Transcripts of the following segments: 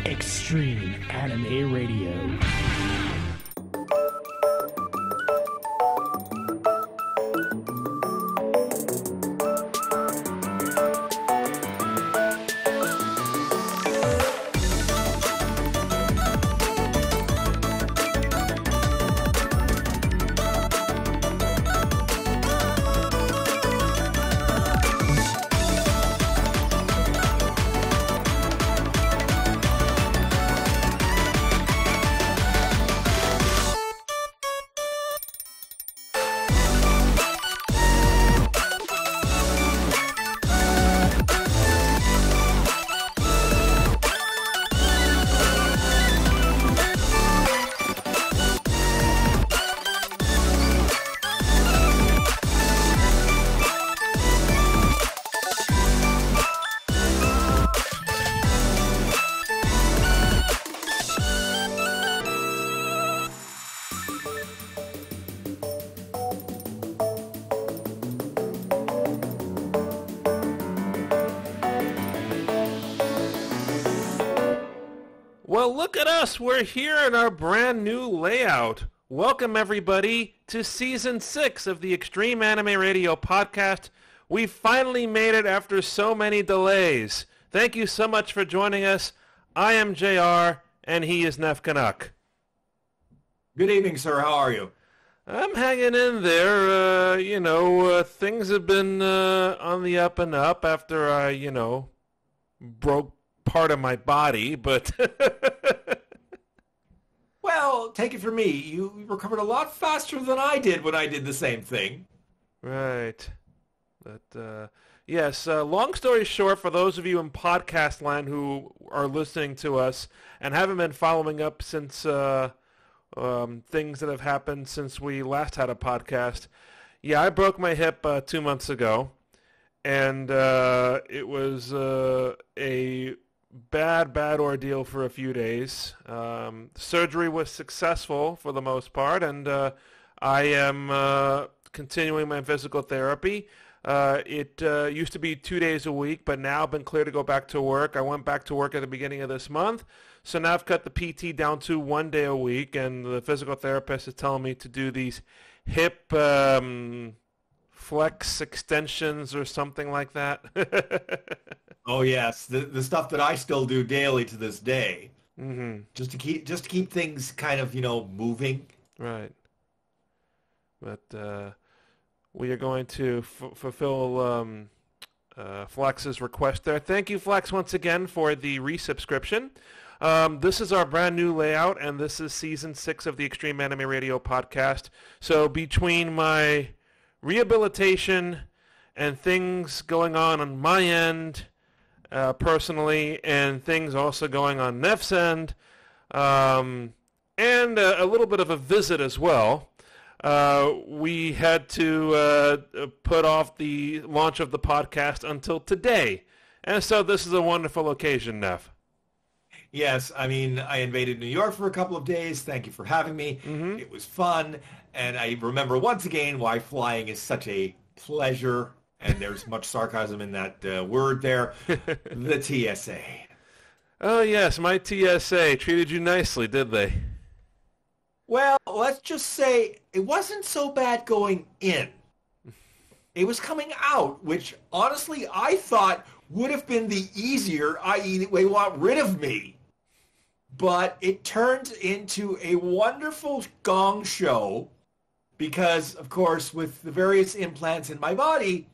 Extreme Anime Radio. Well, look at us. We're here in our brand new layout. Welcome, everybody, to Season 6 of the Extreme Anime Radio Podcast. We finally made it after so many delays. Thank you so much for joining us. I am JR, and he is Nef Canuck. Good evening, sir. How are you? I'm hanging in there. Things have been on the up and up after I, broke part of my body, but Well, take it from me. You recovered a lot faster than I did when I did the same thing. Right. But, yes, long story short, for those of you in podcast land who are listening to us and haven't been following up since things that have happened since we last had a podcast, yeah, I broke my hip 2 months ago, and it was a bad ordeal for a few days. Surgery was successful for the most part, and I am continuing my physical therapy. It used to be 2 days a week, but now I've been cleared to go back to work. I went back to work at the beginning of this month, so now I've cut the PT down to 1 day a week, and the physical therapist is telling me to do these hip flex extensions or something like that. Oh yes, the stuff that I still do daily to this day, just to keep things kind of moving. Right. But we are going to fulfill Flex's request there. Thank you, Flex, once again for the resubscription. This is our brand new layout, and this is Season 6 of the Extreme Anime Radio Podcast. So between my rehabilitation and things going on my end, personally, and things also going on Nef's end, and a little bit of a visit as well, we had to put off the launch of the podcast until today. And so this is a wonderful occasion, Nef. Yes, I mean, I invaded New York for a couple of days. Thank you for having me. It was fun, and I remember once again why flying is such a pleasure, and there's much sarcasm in that word there, the TSA. Oh, yes, my TSA treated you nicely, did they? Well, let's just say it wasn't so bad going in. It was coming out, which honestly I thought would have been the easier, i.e. they want rid of me. But it turned into a wonderful gong show because, of course, with the various implants in my body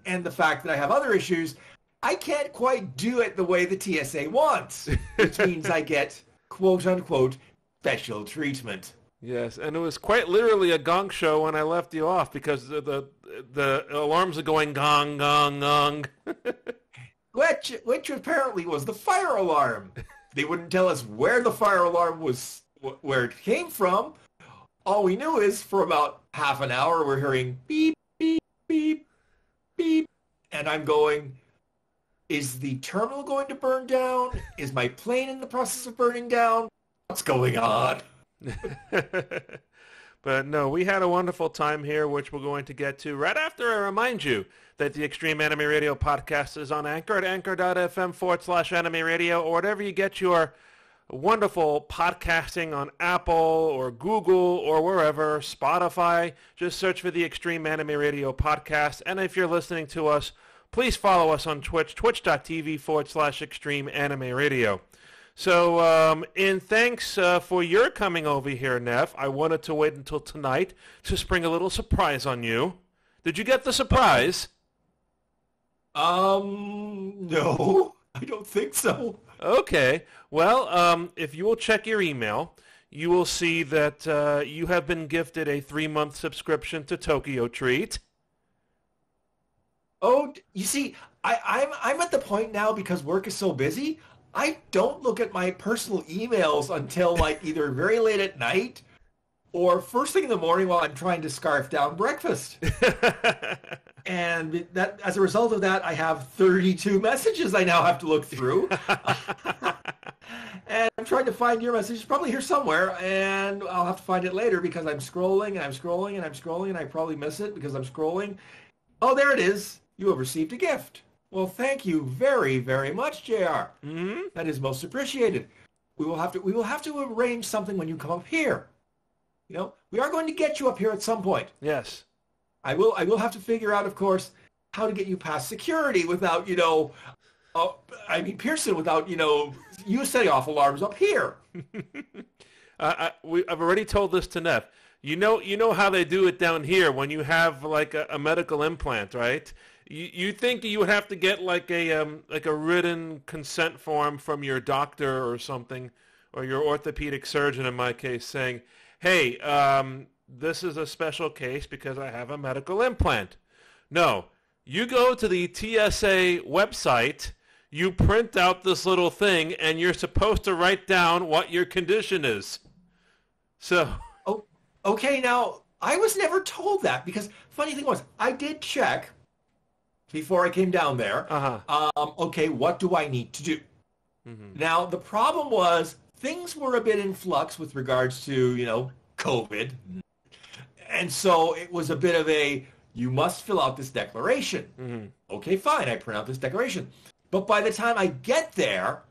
and the fact that I have other issues, I can't quite do it the way the TSA wants, which means I get, quote-unquote, special treatment. Yes, and it was quite literally a gong show when I left you off because the alarms are going gong, gong, gong. Which apparently was the fire alarm. They wouldn't tell us where the fire alarm was, where it came from. All we knew is for about half an hour we're hearing beep, beep, beep, beep. And I'm going, is the terminal going to burn down? Is my plane in the process of burning down? What's going on? But no, we had a wonderful time here, which we're going to get to right after I remind you that the Extreme Anime Radio podcast is on Anchor at anchor.fm/anime radio, or whatever you get your wonderful podcasting on Apple or Google or wherever, Spotify. Just search for the Extreme Anime Radio podcast. And if you're listening to us, please follow us on Twitch, twitch.tv/Extreme Anime Radio. So, in thanks for your coming over here, Neff, I wanted to wait until tonight to spring a little surprise on you. Did you get the surprise? No, I don't think so. Okay. Well, if you will check your email, you will see that you have been gifted a 3-month subscription to Tokyo Treat. Oh, you see, I'm at the point now because work is so busy. I don't look at my personal emails until like either very late at night or first thing in the morning while I'm trying to scarf down breakfast. And that, as a result of that, I have 32 messages I now have to look through. And I'm trying to find your message. It's probably here somewhere, and I'll have to find it later because I'm scrolling and I'm scrolling and I'm scrolling, and I probably miss it because I'm scrolling. Oh, there it is. You have received a gift. Well, thank you very, very much, JR. Mm-hmm. That is most appreciated. We will have to arrange something when you come up here. You know, we are going to get you up here at some point. Yes. I will have to figure out, of course, how to get you past security without, Pearson, without, you setting off alarms up here. I've already told this to Neff. You know how they do it down here when you have like a medical implant, right? You think you would have to get like a written consent form from your doctor or something, or your orthopedic surgeon in my case, saying, hey, this is a special case because I have a medical implant. No, you go to the TSA website, you print out this little thing, and you're supposed to write down what your condition is. So. Oh, okay, now, I was never told that because funny thing was, I did check before I came down there. Uh-huh. Okay, what do I need to do? Mm-hmm. Now, the problem was things were a bit in flux with regards to, COVID. And so it was a bit of you must fill out this declaration. Mm-hmm. Okay, fine, I print out this declaration. But by the time I get there,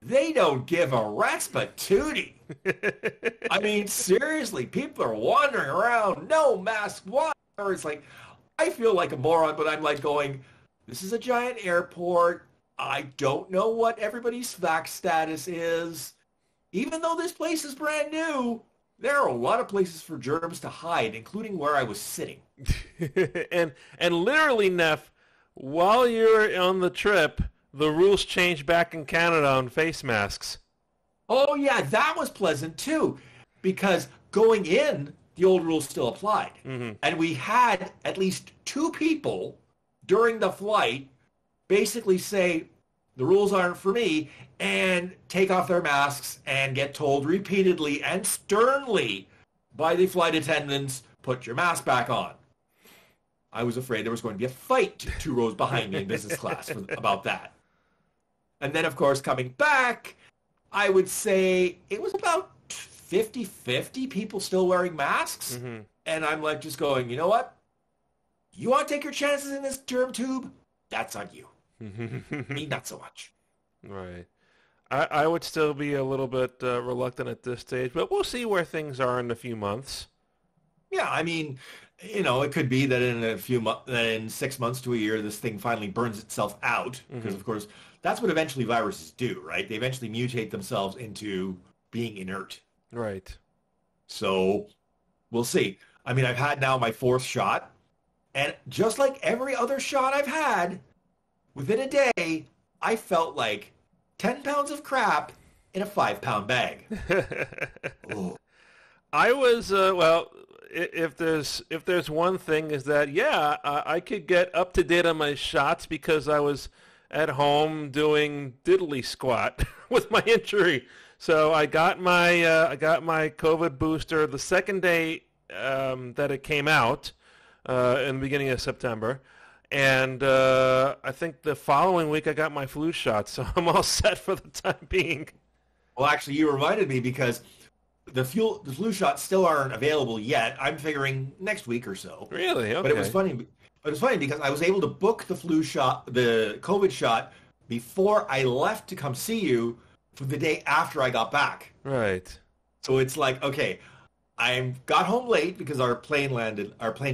they don't give a rat's patootie. I mean, seriously, people are wandering around, no mask, why? It's like, I feel like a moron, but I'm like going, this is a giant airport. I don't know what everybody's vax status is. Even though this place is brand new, there are a lot of places for germs to hide, including where I was sitting. and literally, Neff, while you're on the trip, the rules changed back in Canada on face masks. Oh, yeah, that was pleasant, too, because going in, the old rules still applied. Mm-hmm. And we had at least 2 people during the flight basically say, the rules aren't for me, and take off their masks and get told repeatedly and sternly by the flight attendants, put your mask back on. I was afraid there was going to be a fight 2 rows behind me in business class about that. And then, of course, coming back, I would say it was about 50-50 people still wearing masks. Mm-hmm. And I'm like just going, you know what? You want to take your chances in this germ tube? That's on you. Me, not so much. Right. I would still be a little bit reluctant at this stage, but we'll see where things are in a few months. Yeah, I mean, it could be that in 6 months to a year, this thing finally burns itself out. Because, of course, that's what eventually viruses do, right? They eventually mutate themselves into being inert. Right. So we'll see. I mean, I've had now my 4th shot, and just like every other shot I've had, within a day, I felt like 10 pounds of crap in a 5-pound bag. Oh. I was, if there's one thing is that, I could get up to date on my shots because I was at home doing diddly squat with my injury. So I got my COVID booster the second day that it came out in the beginning of September. And I think the following week I got my flu shot, so I'm all set for the time being. Well, actually, you reminded me because the flu shots still aren't available yet. I'm figuring next week or so. Really? Okay. But it was funny But it's funny because I was able to book the COVID shot before I left to come see you for the day after I got back. Right. So it's like, okay, I got home late because our plane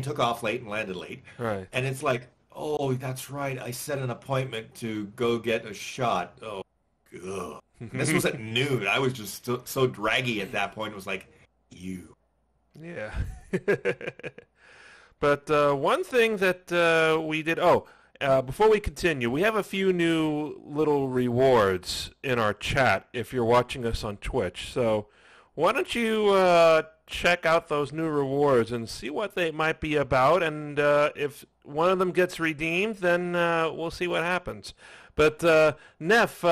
took off late and landed late. Right. And it's like, oh, that's right. I set an appointment to go get a shot. Oh, ugh. This was at noon. I was just so draggy at that point. It was like, you. Yeah. But one thing that we did... before we continue, we have a few new little rewards in our chat if you're watching us on Twitch. So why don't you check out those new rewards and see what they might be about. And if one of them gets redeemed, then we'll see what happens. But Neff,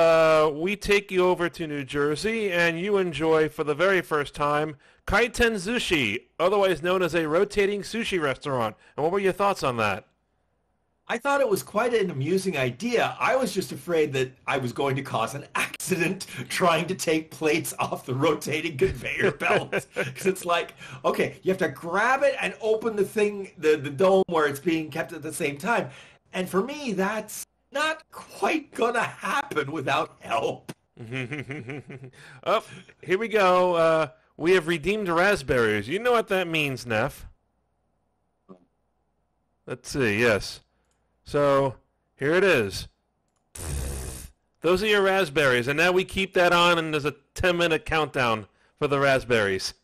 we take you over to New Jersey, and you enjoy, for the very first time, Kaiten Sushi, otherwise known as a rotating sushi restaurant. And what were your thoughts on that? I thought it was quite an amusing idea. I was just afraid that I was going to cause an accident trying to take plates off the rotating conveyor belt. Because it's like, okay, you have to grab it and open the thing, the dome where it's being kept at the same time. And for me, that's not quite going to happen without help. Oh, here we go. We have redeemed raspberries. You know what that means, Neff. Let's see, yes. So, here it is. Those are your raspberries, and now we keep that on, and there's a 10-minute countdown for the raspberries.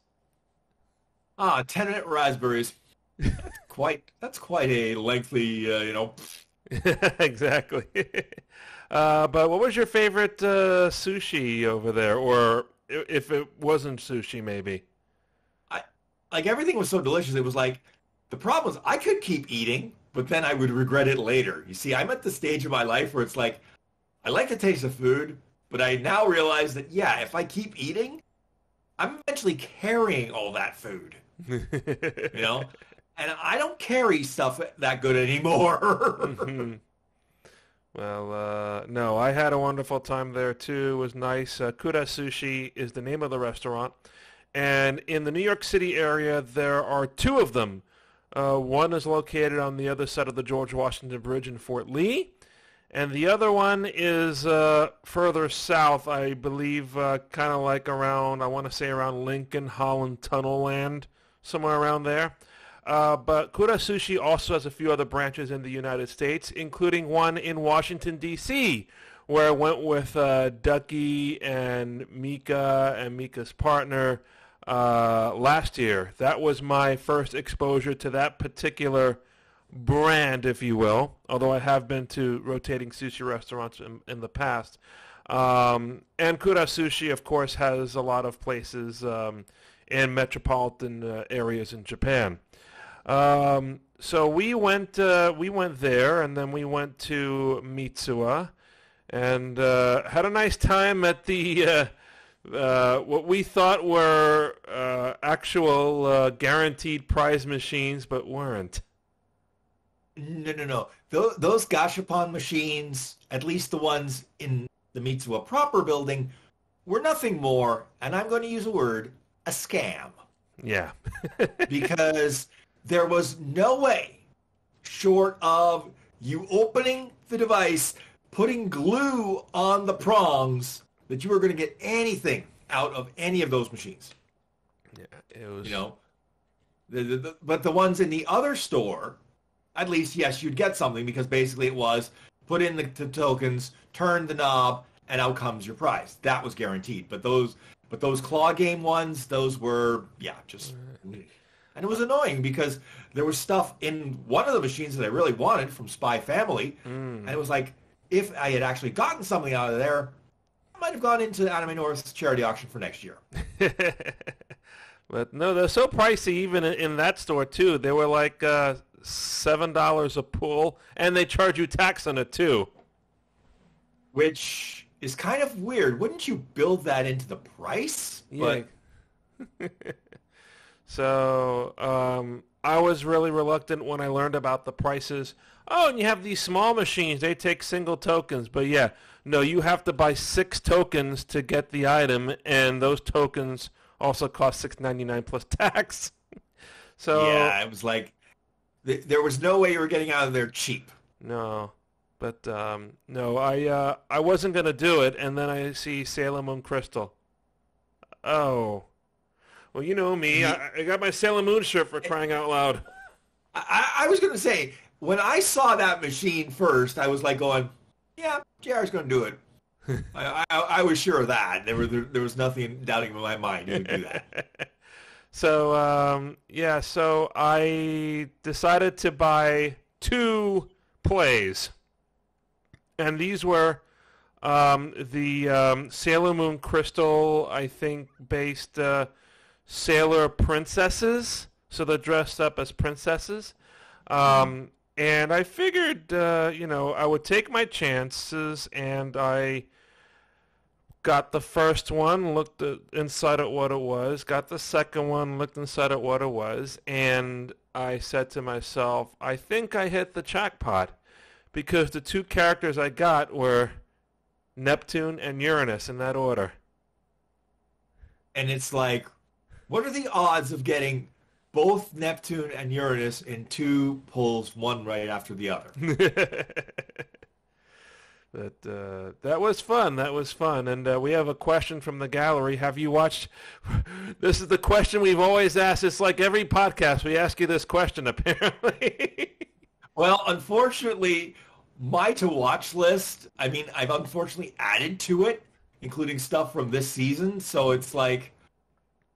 10-minute raspberries. That's quite a lengthy, Exactly. But what was your favorite sushi over there, or if it wasn't sushi, maybe? Everything was so delicious. It was like, the problem is I could keep eating, but then I would regret it later. You see, I'm at the stage of my life where it's like, I like the taste of food, but I now realize that, yeah, if I keep eating, I'm eventually carrying all that food. And I don't carry stuff that good anymore. Well, no, I had a wonderful time there, too. It was nice. Kura Sushi is the name of the restaurant. And in the New York City area, there are two of them. One is located on the other side of the George Washington Bridge in Fort Lee. And the other one is further south, I believe, kind of like around, I want to say around Lincoln, Holland, Tunnel Land, somewhere around there. But Kura Sushi also has a few other branches in the United States, including one in Washington, D.C., where I went with Ducky and Mika's partner last year. That was my first exposure to that particular brand, if you will, although I have been to rotating sushi restaurants in the past. And Kura Sushi, of course, has a lot of places in metropolitan areas in Japan. So we went there, and then we went to Mitsuwa, and had a nice time at the what we thought were actual guaranteed prize machines, but weren't. No. Those gashapon machines, at least the ones in the Mitsuwa proper building, were nothing more, and I'm going to use a word, a scam. Yeah. Because there was no way, short of you opening the device, putting glue on the prongs, that you were going to get anything out of any of those machines. Yeah, it was... But the ones in the other store, at least, yes, you'd get something, because basically it was put in the tokens, turn the knob, and out comes your prize. That was guaranteed. But those claw game ones, those were, just... And it was annoying because there was stuff in one of the machines that I really wanted from Spy Family. And it was like, if I had actually gotten something out of there, I might have gone into Anime North's charity auction for next year. But no, they're so pricey even in that store, too. They were like $7 a pull, and they charge you tax on it, too. Which is kind of weird. Wouldn't you build that into the price? Yeah. But... So I was really reluctant when I learned about the prices. Oh, and you have these small machines. They take single tokens. But yeah, no, you have to buy 6 tokens to get the item, and those tokens also cost $6.99 plus tax. So yeah, it was like There was no way you were getting out of there cheap. No. But, no, I wasn't going to do it, and then I see Sailor Moon Crystal. Oh. Well, you know me. I got my Sailor Moon shirt for crying out loud. I was going to say, when I saw that machine first, I was like going, yeah, JR's going to do it. I was sure of that. There was nothing doubting in my mind he would do that. So, so I decided to buy 2 plays. And these were the Sailor Moon Crystal, I think, based Sailor Princesses. So they're dressed up as princesses. And I figured, I would take my chances, and I got the first one, looked inside at what it was, got the second one, looked inside at what it was, and I said to myself, I think I hit the jackpot, because the 2 characters I got were Neptune and Uranus in that order. And it's like, what are the odds of getting both Neptune and Uranus in 2 pulls, one right after the other? But that was fun. That was fun. And we have a question from the gallery. Have you watched? This is the question we've always asked. It's like every podcast we ask you this question, apparently. Well, unfortunately, my to-watch list, I've unfortunately added to it, including stuff from this season. So it's like,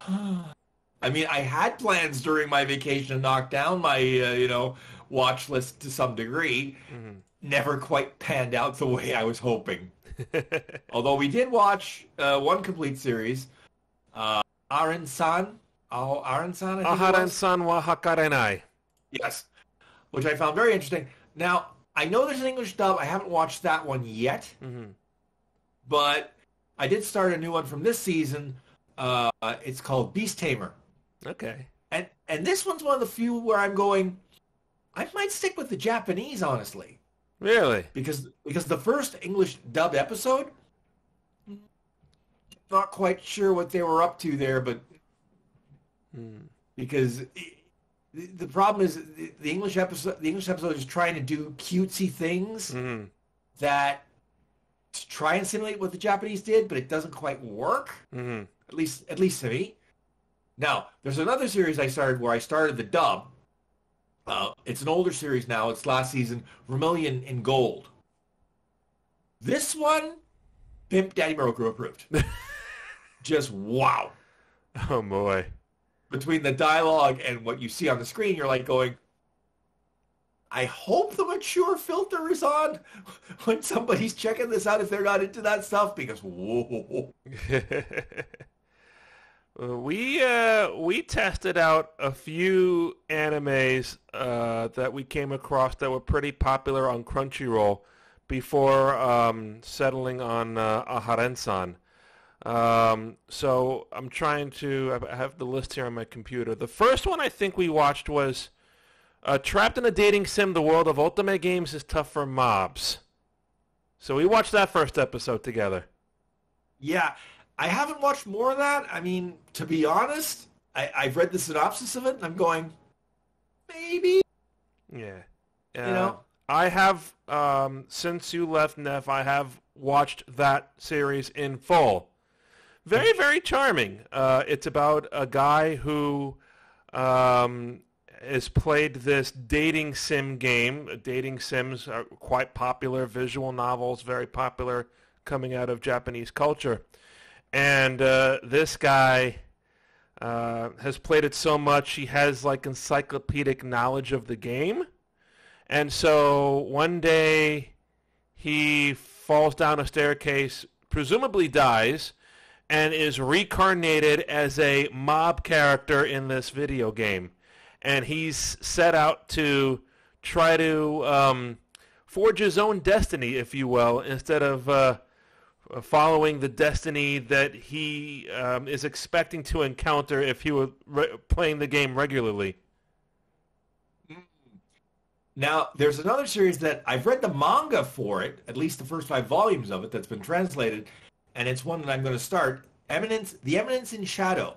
I had plans during my vacation to knock down my, watch list to some degree. Mm-hmm. Never quite panned out the way I was hoping. Although we did watch one complete series, Aharen-san. Aharen-san wa Hakarenai. Yes, which I found very interesting. Now, I know there's an English dub. I haven't watched that one yet. Mm-hmm. But I did start a new one from this season. It's called Beast Tamer. Okay. And this one's one of the few where I'm going, I might stick with the Japanese, honestly. Really? Because the first English dubbed episode, not quite sure what they were up to there, but because the problem is the English episode is trying to do cutesy things that to try and simulate what the Japanese did, but it doesn't quite work. Mm-hmm. At least to me. Now, there's another series I started where I started the dub. It's an older series now. It's last season, Vermilion in Gold. This one, Pimp Daddy Moroku approved. Just wow. Oh, boy. Between the dialogue and what you see on the screen, you're like going, I hope the mature filter is on when somebody's checking this out if they're not into that stuff, because whoa. We tested out a few animes that we came across that were pretty popular on Crunchyroll before settling on Aharen-san. So I'm trying to... I have the list here on my computer. The first one I think we watched was Trapped in a Dating Sim, The World of Ultimate Games is Tough for Mobs. So we watched that first episode together. Yeah. I haven't watched more of that. To be honest, I've read the synopsis of it, and I'm going, maybe. Yeah. I have, since you left, Neff, I have watched that series in full. Very, very charming. It's about a guy who has played this dating sim game. Dating sims are quite popular, visual novels, very popular coming out of Japanese culture. And this guy has played it so much, he has like encyclopedic knowledge of the game. And so one day he falls down a staircase, presumably dies, and is reincarnated as a mob character in this video game. And he's set out to try to forge his own destiny, if you will, instead of following the destiny that he is expecting to encounter if he were playing the game regularly. Now, there's another series that I've read the manga for it, at least the first 5 volumes of it that's been translated, and it's one that I'm going to start, The Eminence in Shadow,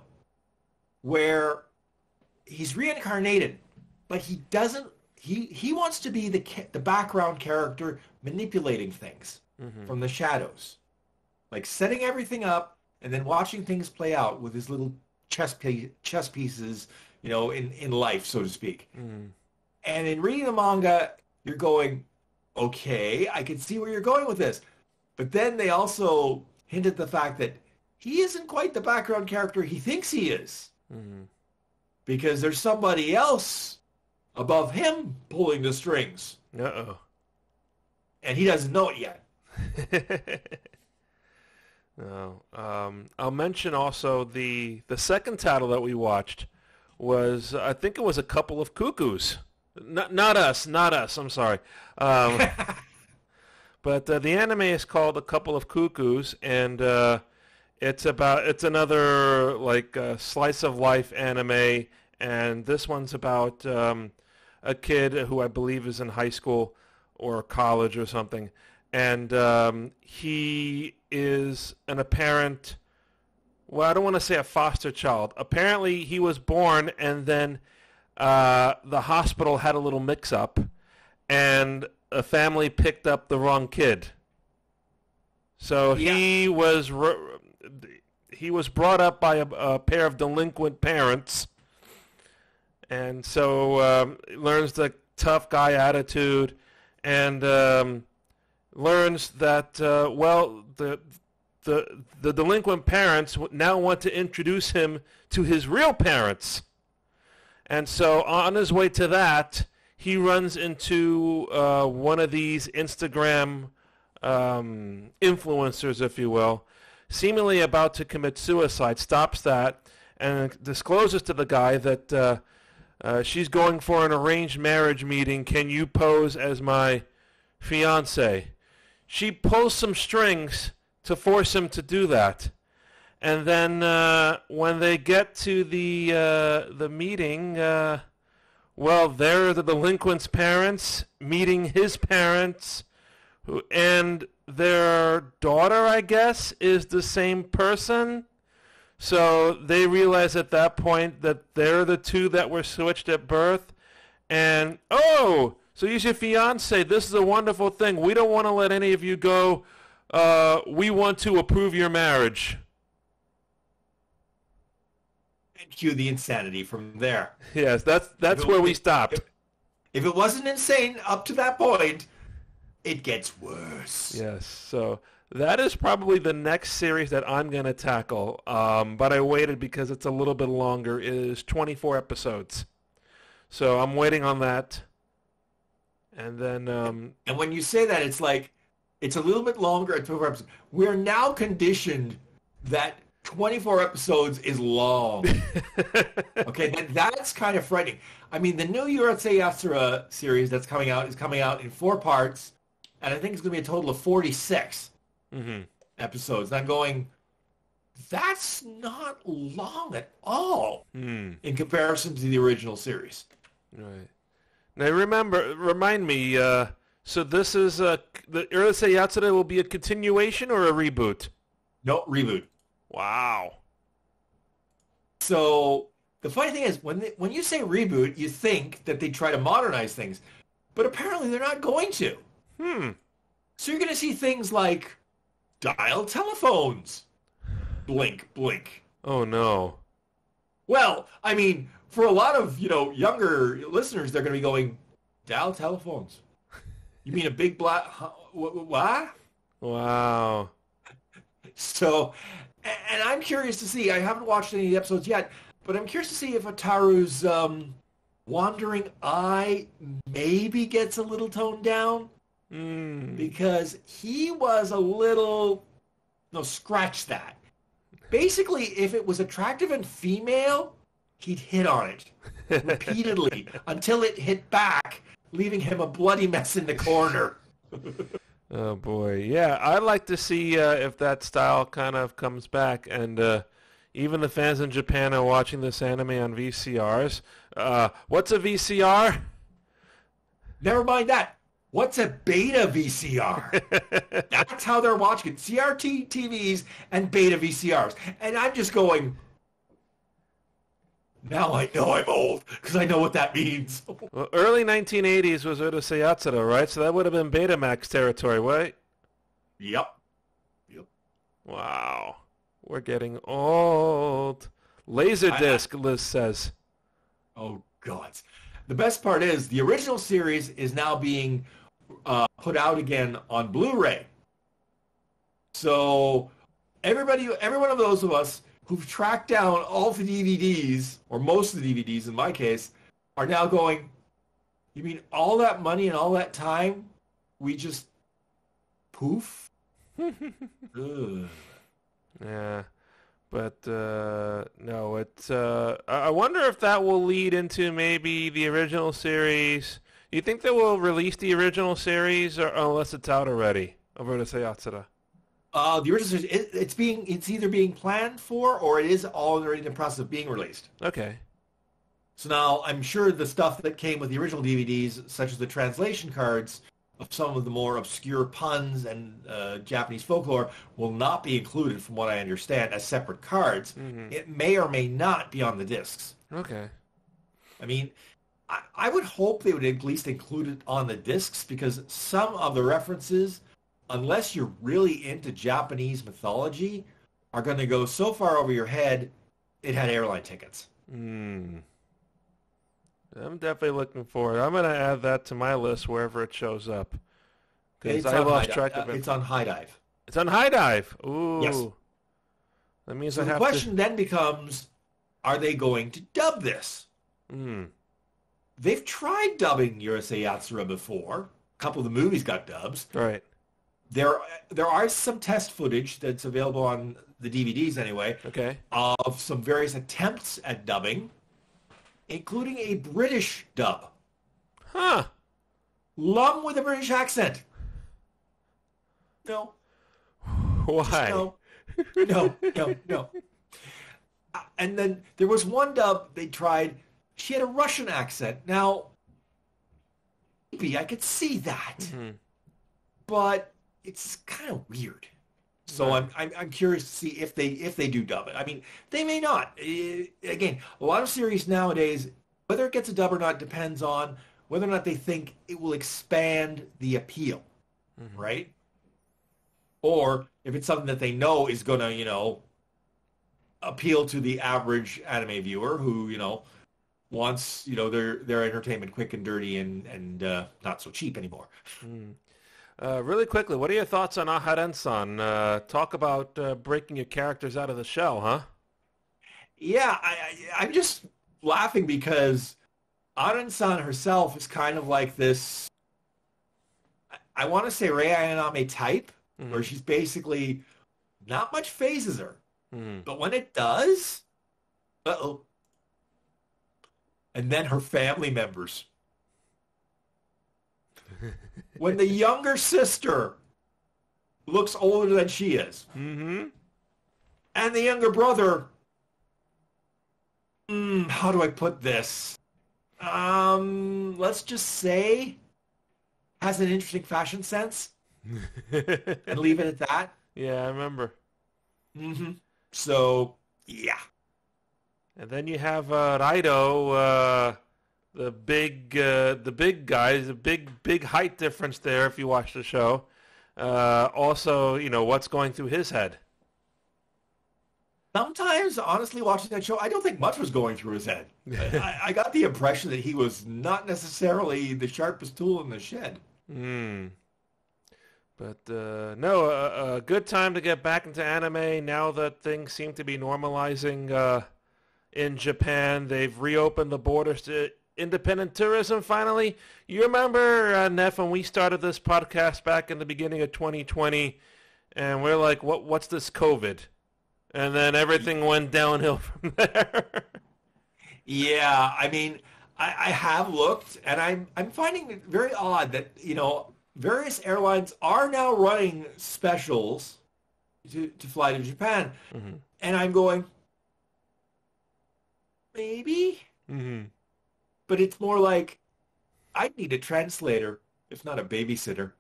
where he's reincarnated, but he doesn't he wants to be the background character manipulating things from the shadows, like setting everything up and then watching things play out with his little chess pieces, in life, so to speak. And in reading the manga, you're going, okay, I can see where you're going with this. But then they also hinted the fact that he isn't quite the background character he thinks he is. Because there's somebody else above him pulling the strings. Uh-oh. And he doesn't know it yet. No. I'll mention also the second title that we watched was, I think it was A Couple of Cuckoos. Not us, I'm sorry. But the anime is called A Couple of Cuckoos, and it's another like slice of life anime, and this one's about a kid who I believe is in high school or college or something, and he is an apparent, well, I don't want to say a foster child. Apparently he was born and then the hospital had a little mix-up and a family picked up the wrong kid. So he was brought up by a pair of delinquent parents, and so learns the tough guy attitude, and learns that the delinquent parents now want to introduce him to his real parents, and so on his way to that, he runs into one of these Instagram influencers, if you will, seemingly about to commit suicide, stops that, and discloses to the guy that she's going for an arranged marriage meeting. Can you pose as my fiance? She pulls some strings to force him to do that. And then when they get to the meeting, well, there are the delinquent's parents meeting his parents, and their daughter, I guess, is the same person. So they realize at that point that they're the two that were switched at birth. And, oh, so you're your fiance. This is a wonderful thing. We don't want to let any of you go. We want to approve your marriage. And cue the insanity from there. Yes, that's where we stopped. If it wasn't insane up to that point, it gets worse. Yes, so that is probably the next series that I'm going to tackle, but I waited because it's a little bit longer. It is 24 episodes. So I'm waiting on that. And then... and when you say that, it's like, it's a little bit longer at 24 episodes. We're now conditioned that 24 episodes is long. Okay, that's kind of frightening. I mean, the new Urusei series that's coming out is coming out in 4 parts, and I think it's going to be a total of 46 episodes. And I'm going, that's not long at all in comparison to the original series. Right. Now remind me, so this is, the Urusei Yatsura will be a continuation or a reboot? No, reboot. Wow. So the funny thing is, when you say reboot, you think that they try to modernize things, but apparently they're not going to. So you're going to see things like dial telephones. Blink, blink. Oh, no. Well, I mean, for a lot of, younger listeners, they're going to be going, dial telephones. You mean a big black... What? Wow. So, and I'm curious to see, I haven't watched any of the episodes yet, but I'm curious to see if Ataru's wandering eye maybe gets a little toned down. Because he was a little... No, scratch that. Basically, if it was attractive and female, he'd hit on it repeatedly until it hit back, leaving him a bloody mess in the corner. Oh, boy. Yeah, I'd like to see if that style kind of comes back. And even the fans in Japan are watching this anime on VCRs. What's a VCR? Never mind that. What's a beta VCR? That's how they're watching it. CRT TVs and beta VCRs. And I'm just going, Now I know I'm old because I know what that means. Well, early 1980s was Urusei Yatsura, right? So that would have been Betamax territory, right? Yep. Wow. We're getting old. Laserdisc, Liz says. Oh, God. The best part is the original series is now being put out again on Blu-ray. So every one of those of us who've tracked down all the DVDs, or most of the DVDs in my case, are now going, you mean all that money and all that time, we just poof? Ugh. Yeah. But, no, it's, I wonder if that will lead into maybe the original series. Do you think they will release the original series, or unless it's out already, of Urusei Yatsura? The original series, it's either being planned for, or it is already in the process of being released. Okay. So now I'm sure the stuff that came with the original DVDs, such as the translation cards of some of the more obscure puns and Japanese folklore, will not be included, from what I understand, as separate cards. Mm-hmm. It may or may not be on the discs. Okay. I mean, I would hope they would at least include it on the discs, because some of the references, unless you're really into Japanese mythology, are going to go so far over your head, it had airline tickets. I'm definitely looking forward. I'm going to add that to my list wherever it shows up. Because I lost track of it. It's on High Dive. It's on High Dive. Ooh. Yes. That means so I have to... the question then becomes, are they going to dub this? They've tried dubbing Urusei Yatsura before. A couple of the movies got dubs. Right. There are some test footage that's available on the DVDs anyway. Okay. Of some various attempts at dubbing, including a British dub. Huh. Lum with a British accent. No. Why? No. And then there was one dub they tried. She had a Russian accent. Now, maybe I could see that. Mm-hmm. But it's kind of weird. So I'm curious to see if they do dub it. I mean, they may not. Again, a lot of series nowadays, whether it gets a dub or not depends on whether or not they think it will expand the appeal, right? Or if it's something that they know is going to, appeal to the average anime viewer who, wants, their entertainment quick and dirty and not so cheap anymore. Really quickly, what are your thoughts on Aharen-san? Talk about breaking your characters out of the shell, huh? Yeah, I'm just laughing because Aharen-san herself is kind of like this, I want to say Rei Ayanami type, where she's basically not much phases her. But when it does, uh-oh. And then her family members. When the younger sister looks older than she is, and the younger brother, how do I put this? Let's just say, has an interesting fashion sense, and leave it at that. Yeah, I remember. So, yeah. And then you have Raido, the big guy, the big height difference there if you watch the show. Also, what's going through his head. Sometimes, honestly, watching that show, I don't think much was going through his head. I got the impression that he was not necessarily the sharpest tool in the shed. But, no, a good time to get back into anime now that things seem to be normalizing in Japan. They've reopened the borders to independent tourism finally. You remember, Neff, when we started this podcast back in the beginning of 2020, and we're like, what's this COVID? And then everything went downhill from there. Yeah, I mean, I have looked, and I'm finding it very odd that, various airlines are now running specials to fly to Japan. And I'm going, maybe? But it's more like, I'd need a translator, if not a babysitter.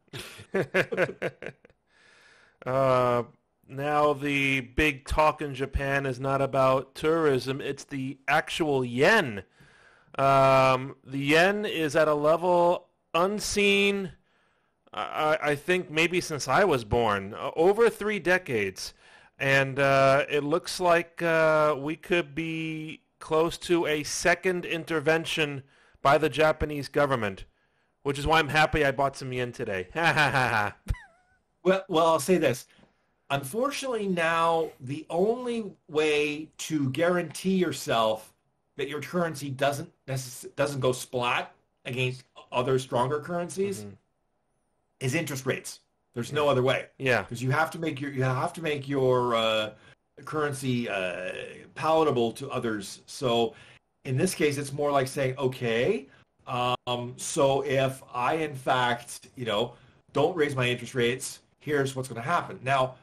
now the big talk in Japan is not about tourism, it's the actual yen. The yen is at a level unseen, I think maybe since I was born, over 3 decades. And it looks like we could be close to a second intervention by the Japanese government, which is why I'm happy I bought some yen today. Ha ha ha ha. Well, I'll say this. Unfortunately, now the only way to guarantee yourself that your currency doesn't go splat against other stronger currencies is interest rates. There's no other way. Yeah, because you have to make your currency palatable to others. So in this case, it's more like saying, okay, so if I in fact, don't raise my interest rates, here's what's going to happen. Now,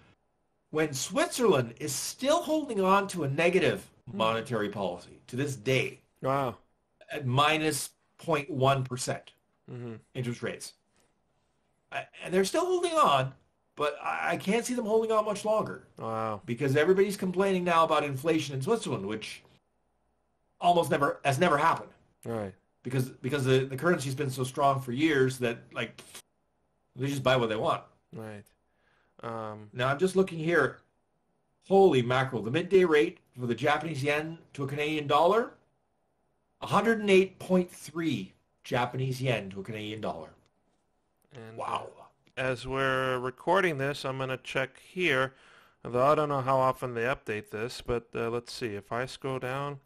when Switzerland is still holding on to a negative monetary policy to this day, wow, at minus 0.1% interest rates, and they're still holding on, but I can't see them holding on much longer. Wow, because everybody's complaining now about inflation in Switzerland, which has never happened. right. Because the currency's been so strong for years that they just buy what they want. Right. Now I'm just looking here. Holy mackerel! The midday rate for the Japanese yen to a Canadian dollar, 108.3 Japanese yen to a Canadian dollar. And, wow. As we're recording this, I'm going to check here. Although I don't know how often they update this, but let's see. If I scroll down,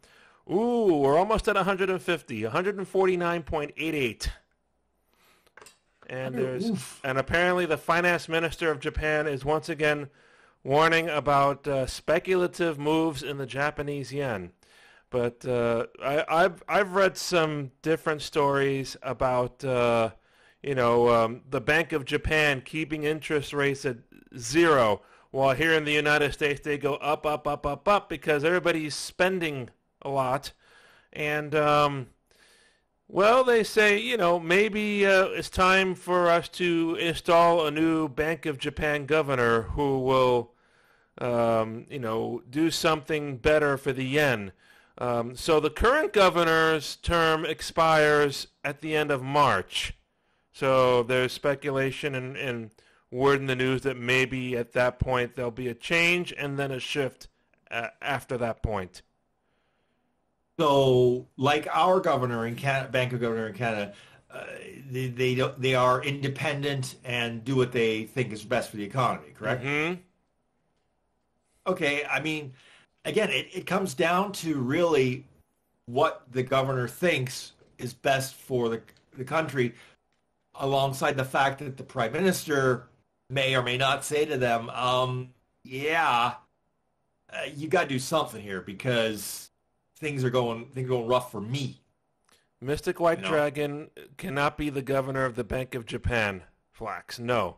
ooh, we're almost at 150, 149.88. And apparently the finance minister of Japan is once again warning about speculative moves in the Japanese yen. But I've read some different stories about the Bank of Japan keeping interest rates at 0, while here in the United States they go up, up, up, up, up because everybody's spending a lot. And well, they say, maybe it's time for us to install a new Bank of Japan governor who will, do something better for the yen. So the current governor's term expires at the end of March. So there's speculation and word in the news that maybe at that point there'll be a change and then a shift after that point. So, like our governor in Canada, Bank of Governor in Canada, they are independent and do what they think is best for the economy, correct? Mm-hmm. Okay, I mean, again, it comes down to really what the governor thinks is best for the country, alongside the fact that the prime minister may or may not say to them, you got to do something here because things are going rough for me. Mystic White Dragon cannot be the governor of the Bank of Japan, Flax. No.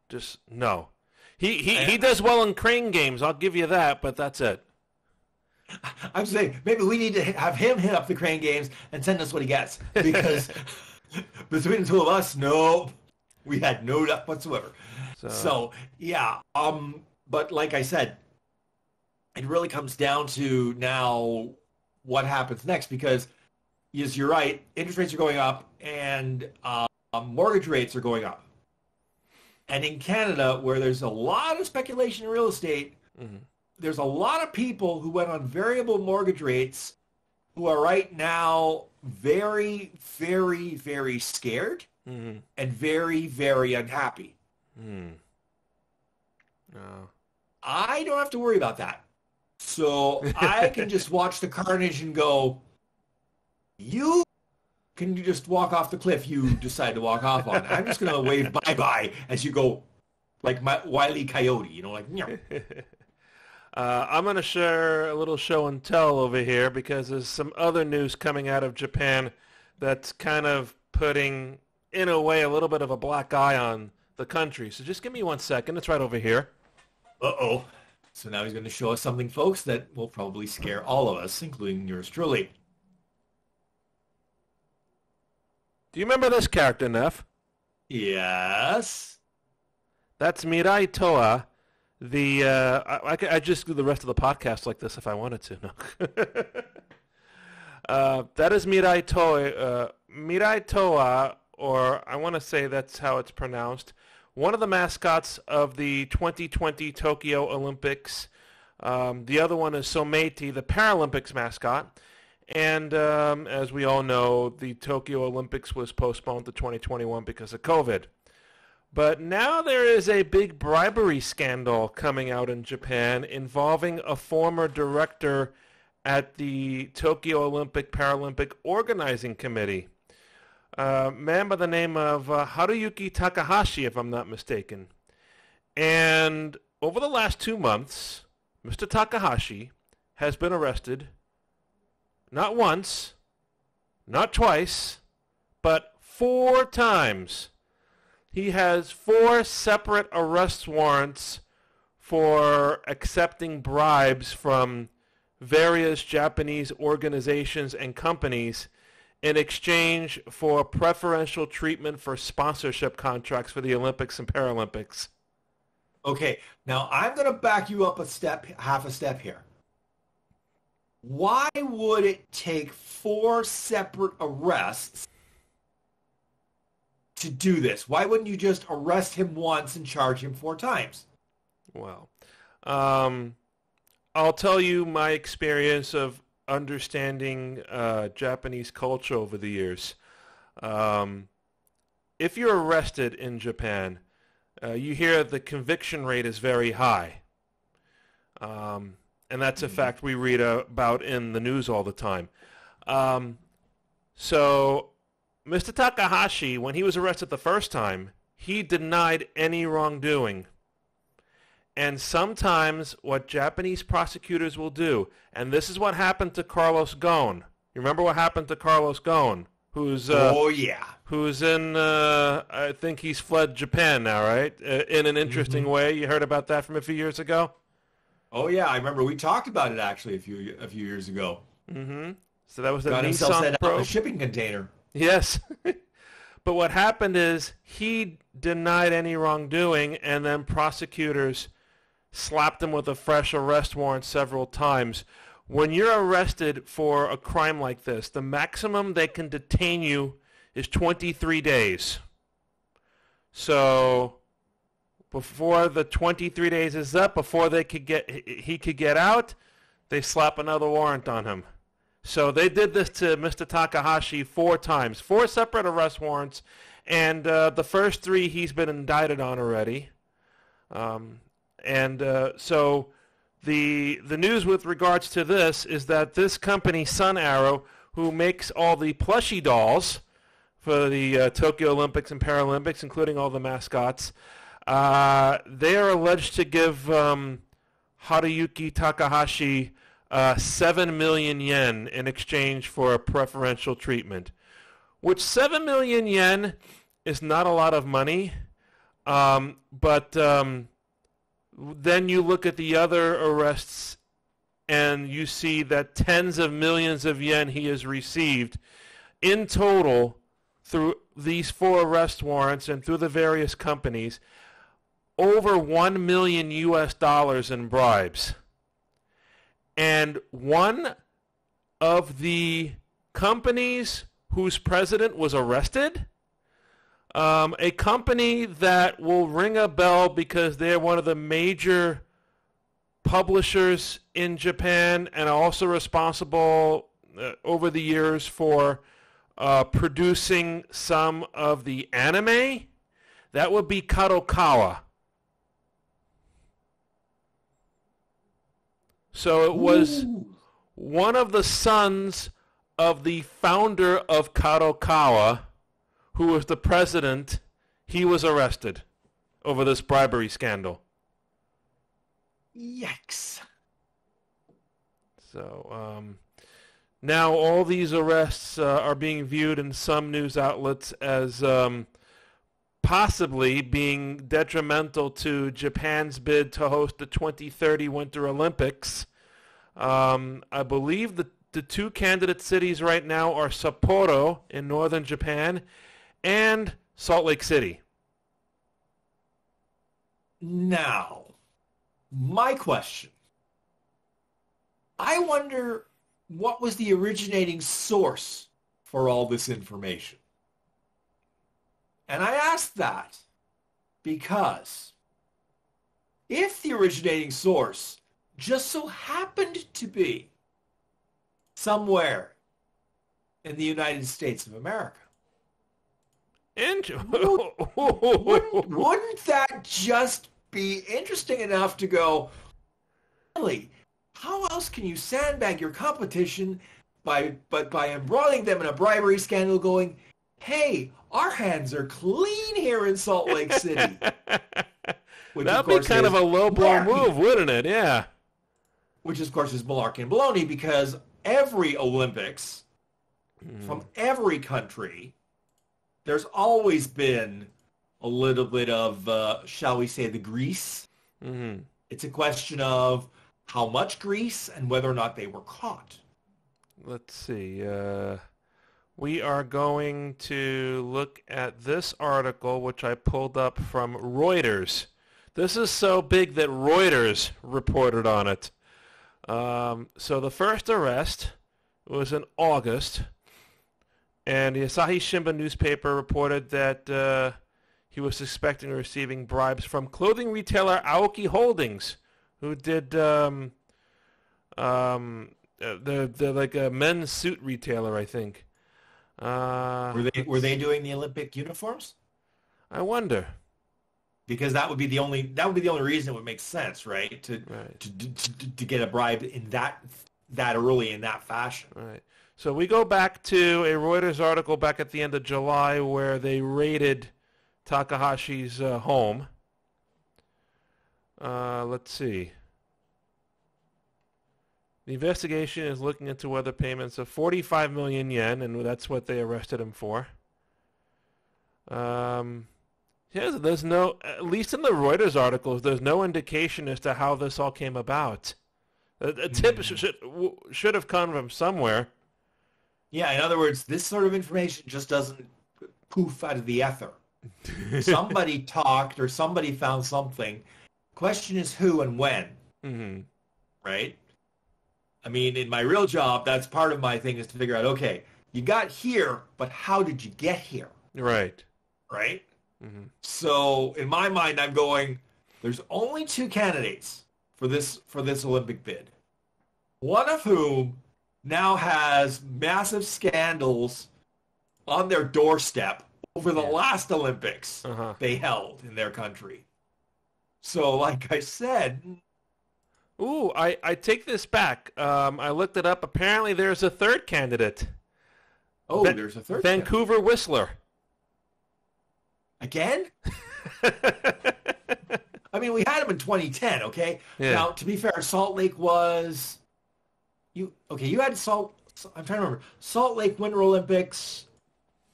Just no. He does well in crane games, I'll give you that, but that's it. I'm saying maybe we need to have him hit up the crane games and send us what he gets. Because between the two of us, no, we had no luck whatsoever. So yeah. But like I said, it really comes down to now what happens next, because yes, you're right, interest rates are going up and mortgage rates are going up. And in Canada, where there's a lot of speculation in real estate, there's a lot of people who went on variable mortgage rates who are right now very, very, very scared and very, very unhappy. I don't have to worry about that. So I can just watch the carnage and go, you can just walk off the cliff you decide to walk off on. I'm just going to wave bye-bye as you go like my Wile E. Coyote, like, I'm going to share a little show and tell over here because there's some other news coming out of Japan that's kind of putting, in a way, a little bit of a black eye on the country. So just give me 1 second. It's right over here. Uh-oh. So now he's going to show us something, folks, that will probably scare all of us, including yours truly. Do you remember this character, Neff? Yes. That's Mirai Toa, I just do the rest of the podcast like this if I wanted to. No. That is Mirai Toa, or I want to say that's how it's pronounced. One of the mascots of the 2020 Tokyo Olympics. The other one is Someiti, the Paralympics mascot. And as we all know, the Tokyo Olympics was postponed to 2021 because of COVID. But now there is a big bribery scandal coming out in Japan involving a former director at the Tokyo Olympic Paralympic Organizing Committee. A man by the name of Haruyuki Takahashi, if I'm not mistaken. And over the last 2 months, Mr. Takahashi has been arrested not once, not twice, but 4 times. He has 4 separate arrest warrants for accepting bribes from various Japanese organizations and companies in exchange for preferential treatment for sponsorship contracts for the Olympics and Paralympics. Okay, now I'm going to back you up half a step here. Why would it take 4 separate arrests to do this? Why wouldn't you just arrest him once and charge him 4 times? Well, I'll tell you my experience of understanding Japanese culture over the years. If you're arrested in Japan, you hear the conviction rate is very high. And that's a fact we read about in the news all the time. So Mr. Takahashi, when he was arrested the first time, he denied any wrongdoing. And sometimes what Japanese prosecutors will do, and this is what happened to Carlos Ghosn. You remember what happened to Carlos Ghosn? Who's who's in, I think he's fled Japan now, right? In an interesting way. You heard about that from a few years ago? Oh, yeah. I remember we talked about it, actually, a few years ago. Mm-hmm. So that was the Got himself Nissan sent out probe. in a shipping container. Yes. But what happened is he denied any wrongdoing, and then prosecutors slapped him with a fresh arrest warrant several times. When you're arrested for a crime like this, the maximum they can detain you is 23 days. So before the 23 days is up, before he could get out, they slap another warrant on him. So they did this to Mr. Takahashi 4 times, 4 separate arrest warrants, and the first 3 he's been indicted on already. So the news with regards to this is that this company, Sun Arrow, who makes all the plushie dolls for the Tokyo Olympics and Paralympics, including all the mascots, they are alleged to give Haruyuki Takahashi 7 million yen in exchange for preferential treatment, which 7 million yen is not a lot of money, but then you look at the other arrests and you see that tens of millions of yen he has received in total through these 4 arrest warrants and through the various companies, over $1 million in bribes. And one of the companies whose president was arrested, a company that will ring a bell because they're one of the major publishers in Japan and are also responsible over the years for producing some of the anime, that would be Kadokawa. So it was one of the sons of the founder of Kadokawa, who was the president. He was arrested over this bribery scandal. Yikes. So now all these arrests are being viewed in some news outlets as possibly being detrimental to Japan's bid to host the 2030 Winter Olympics. I believe the 2 candidate cities right now are Sapporo in northern Japan and Salt Lake City. Now, My question, I wonder what was the originating source for all this information? And I ask that because if the originating source just so happened to be somewhere in the United States of America, wouldn't that just be interesting enough to go, really, how else can you sandbag your competition by embroiling them in a bribery scandal going, hey, our hands are clean here in Salt Lake City? That'd be kind of a low-blow move, wouldn't it? Yeah. Which, of course, is malarkey and baloney, because every Olympics from every country, there's always been a little bit of, shall we say, the grease. Mm-hmm. It's a question of how much grease and whether or not they were caught. Let's see. We are going to look at this article, which I pulled up from Reuters. This is so big that Reuters reported on it. So the first arrest was in August, and the Asahi Shimbun newspaper reported that he was suspecting of receiving bribes from clothing retailer Aoki Holdings, who did they're like a men's suit retailer, I think. Were they doing the Olympic uniforms? I wonder. Because that would be the only reason it would make sense, right? To get a bribe in that early in that fashion. Right. So we go back to a Reuters article back at the end of July where they raided Takahashi's home. Let's see. The investigation is looking into whether payments of 45 million yen, and that's what they arrested him for. There's no, at least in the Reuters articles, there's no indication as to how this all came about. A tip should have come from somewhere. Yeah, in other words, this sort of information just doesn't poof out of the ether. Somebody talked or somebody found something. Question is who and when, right? I mean, in my real job, that's part of my thing is to figure out, okay, you got here, but how did you get here? Right. Right? Mm-hmm. So in my mind, I'm going, there's only two candidates for this Olympic bid. One of whom now has massive scandals on their doorstep over the last Olympics they held in their country. So like I said... Ooh, I take this back. I looked it up. Apparently there's a third candidate. Oh, there's a third Vancouver candidate. Whistler. Again? I mean, we had him in 2010, okay? Yeah. Now, to be fair, Salt Lake was... You had Salt... I'm trying to remember. Salt Lake Winter Olympics,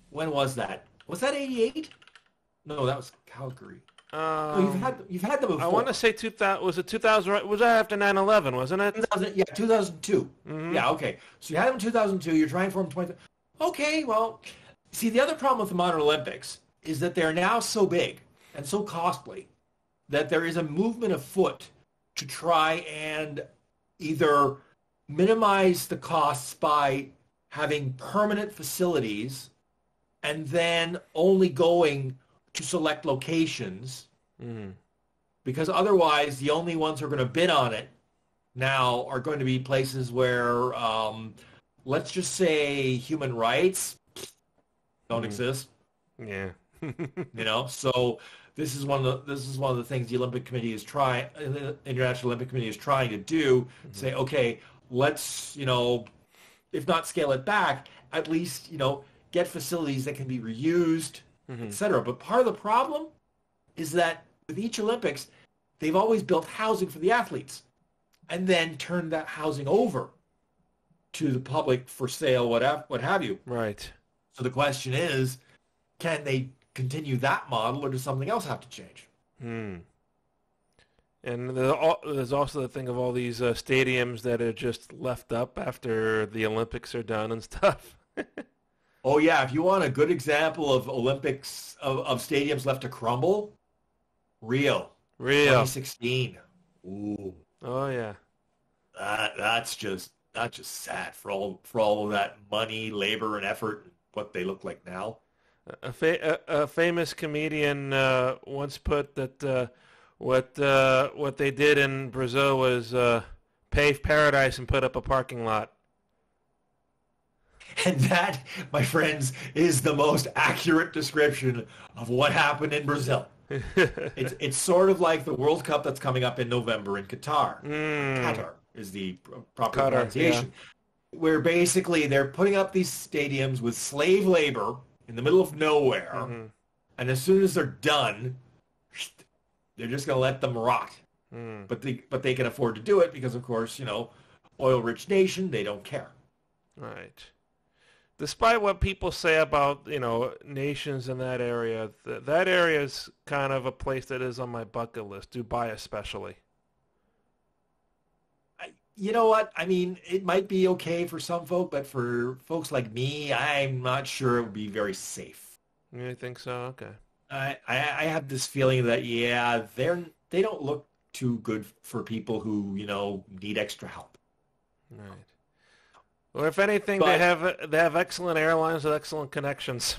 when was that? Was that 88? No, that was Calgary. No, you've had them before. I want to say 2000. Was it 2000? Was that after 9/11? Wasn't it? 2002. Mm-hmm. Yeah, okay. So you had them in 2002. You're trying for them 20. Okay, well, see, the other problem with the modern Olympics is that they're now so big and so costly that there is a movement afoot to try and either minimize the costs by having permanent facilities and then only going to select locations, because otherwise the only ones who are going to bid on it now are going to be places where, let's just say, human rights don't exist. Yeah. So this is one of the things the Olympic Committee is trying. The International Olympic Committee is trying to do. Say, okay, let's if not scale it back, at least get facilities that can be reused, etc. But part of the problem is that with each Olympics, they've always built housing for the athletes and then turned that housing over to the public for sale, what have you. Right. So the question is, can they continue that model, or does something else have to change? And there's also the thing of all these stadiums that are just left up after the Olympics are done and stuff. Oh, yeah. If you want a good example of Olympics, of stadiums left to crumble, Rio 2016. Ooh, Oh yeah. that's just sad for all of that money, labor, and effort. What they look like now. A famous comedian once put that what they did in Brazil was pave paradise and put up a parking lot. And that, my friends, is the most accurate description of what happened in Brazil. It's sort of like the World Cup that's coming up in November in Qatar. Qatar is the proper Qatar, pronunciation. Where basically they're putting up these stadiums with slave labor in the middle of nowhere. And as soon as they're done, they're just going to let them rot. But they can afford to do it because, of course, oil-rich nation, they don't care. Right. Despite what people say about, nations in that area, that area is kind of a place that is on my bucket list, Dubai especially. You know what? I mean, it might be okay for some folk, but for folks like me, I'm not sure it would be very safe. You think so? Okay. I have this feeling that, they don't look too good for people who, need extra help. Right. Well, if anything, they have excellent airlines with excellent connections.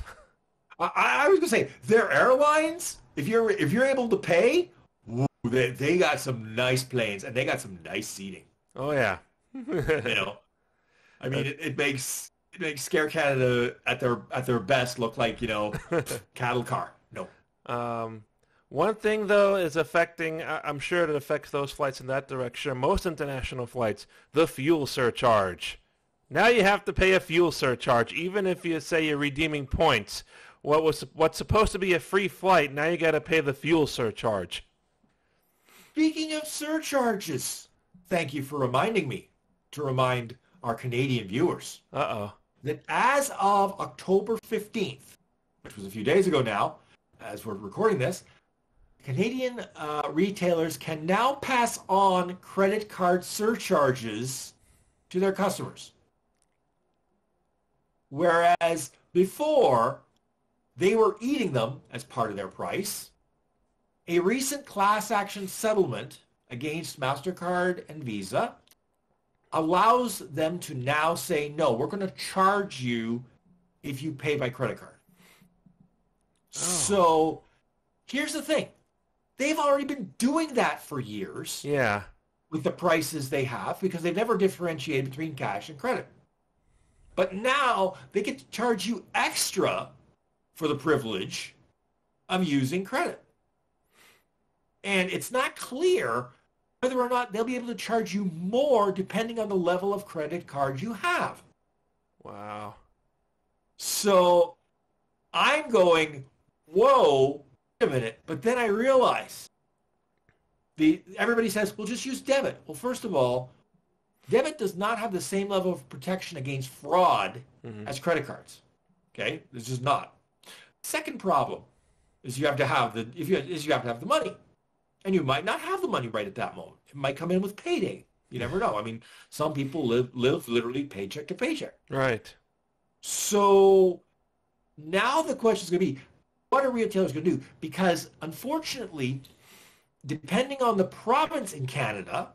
I was gonna say their airlines. If you're able to pay, they got some nice planes and they got some nice seating. Oh yeah. I mean, it makes Scare Canada at their best look like cattle car. No. One thing though is affecting. I'm sure it affects those flights in that direction. Most international flights, the fuel surcharge. Now you have to pay a fuel surcharge, even if you say you're redeeming points. What's supposed to be a free flight, now you got to pay the fuel surcharge. Speaking of surcharges, thank you for reminding me to remind our Canadian viewers that as of October 15th, which was a few days ago now, as we're recording this, Canadian retailers can now pass on credit card surcharges to their customers. Whereas before, they were eating them as part of their price. A recent class action settlement against MasterCard and Visa allows them to now say, no, we're going to charge you if you pay by credit card. So here's the thing. They've already been doing that for years. Yeah. With the prices they have because they've never differentiated between cash and credit. But now they get to charge you extra for the privilege of using credit. And it's not clear whether or not they'll be able to charge you more depending on the level of credit card you have. Wow. So I'm going, whoa, wait a minute. But then I realize everybody says, well, just use debit. Well, first of all, debit does not have the same level of protection against fraud as credit cards. Okay, this is not. Second problem is you have to have the money, and you might not have the money right at that moment. It might come in with payday. You never know. I mean, some people live literally paycheck to paycheck. Right. So now the question is going to be, what are retailers going to do? Because unfortunately, depending on the province in Canada,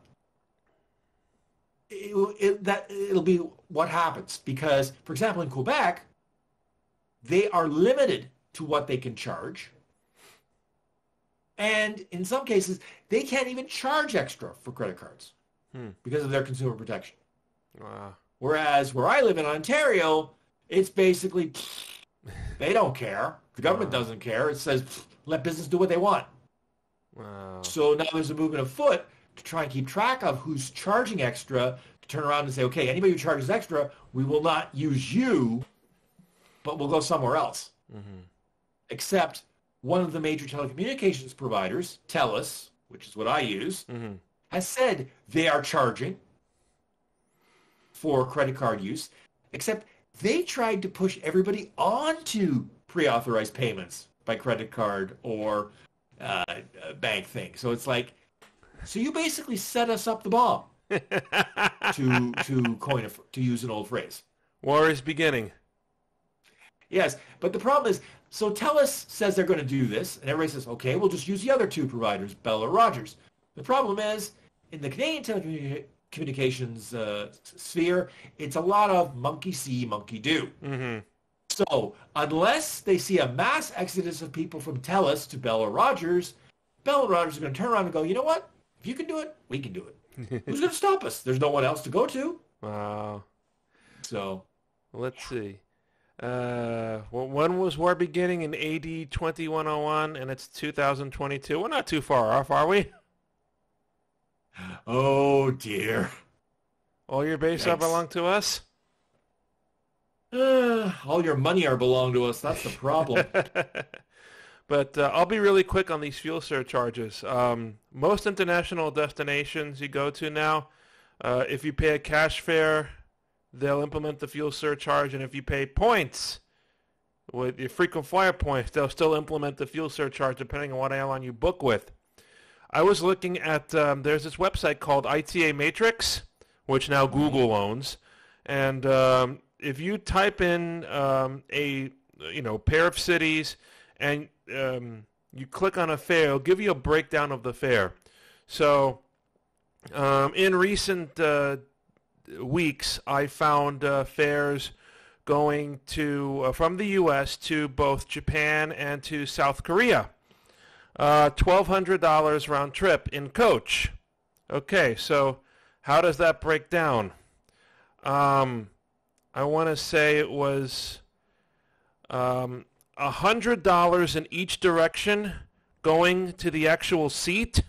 it'll be what happens. Because, for example, in Quebec, they are limited to what they can charge. And in some cases, they can't even charge extra for credit cards because of their consumer protection. Wow. Whereas where I live in Ontario, it's basically, they don't care. The government doesn't care. It says, let business do what they want. Wow. So now there's a movement afoot to try and keep track of who's charging extra, to turn around and say, okay, anybody who charges extra, we will not use you, but we'll go somewhere else. Except one of the major telecommunications providers, TELUS, which is what I use, has said they are charging for credit card use, except they tried to push everybody onto pre-authorized payments by credit card or bank thing. So it's like, so you basically set us up the bomb, to use an old phrase. War is beginning. Yes, but the problem is, so TELUS says they're going to do this, and everybody says, okay, we'll just use the other two providers, Bell or Rogers. The problem is, in the Canadian telecommunications sphere, it's a lot of monkey see, monkey do. Mm-hmm. So unless they see a mass exodus of people from TELUS to Bell or Rogers, Bell and Rogers are going to turn around and go, you know what? If you can do it, we can do it. Who's going to stop us? There's no one else to go to. Wow. So let's see. When was war beginning? In AD 2101, and it's 2022. We're not too far off, are we? Oh, dear. All your base are belong to us? All your money are belong to us. That's the problem. But I'll be really quick on these fuel surcharges. Most international destinations you go to now, if you pay a cash fare, they'll implement the fuel surcharge. And if you pay points, with your frequent flyer points, they'll still implement the fuel surcharge depending on what airline you book with. I was looking at, there's this website called ITA Matrix, which now Google owns. And if you type in a pair of cities and you click on a fare, it'll give you a breakdown of the fare. So in recent weeks, I found fares going to from the U.S. to both Japan and to South Korea. $1,200 round trip in coach. Okay, so how does that break down? I want to say it was $100 in each direction going to the actual seat.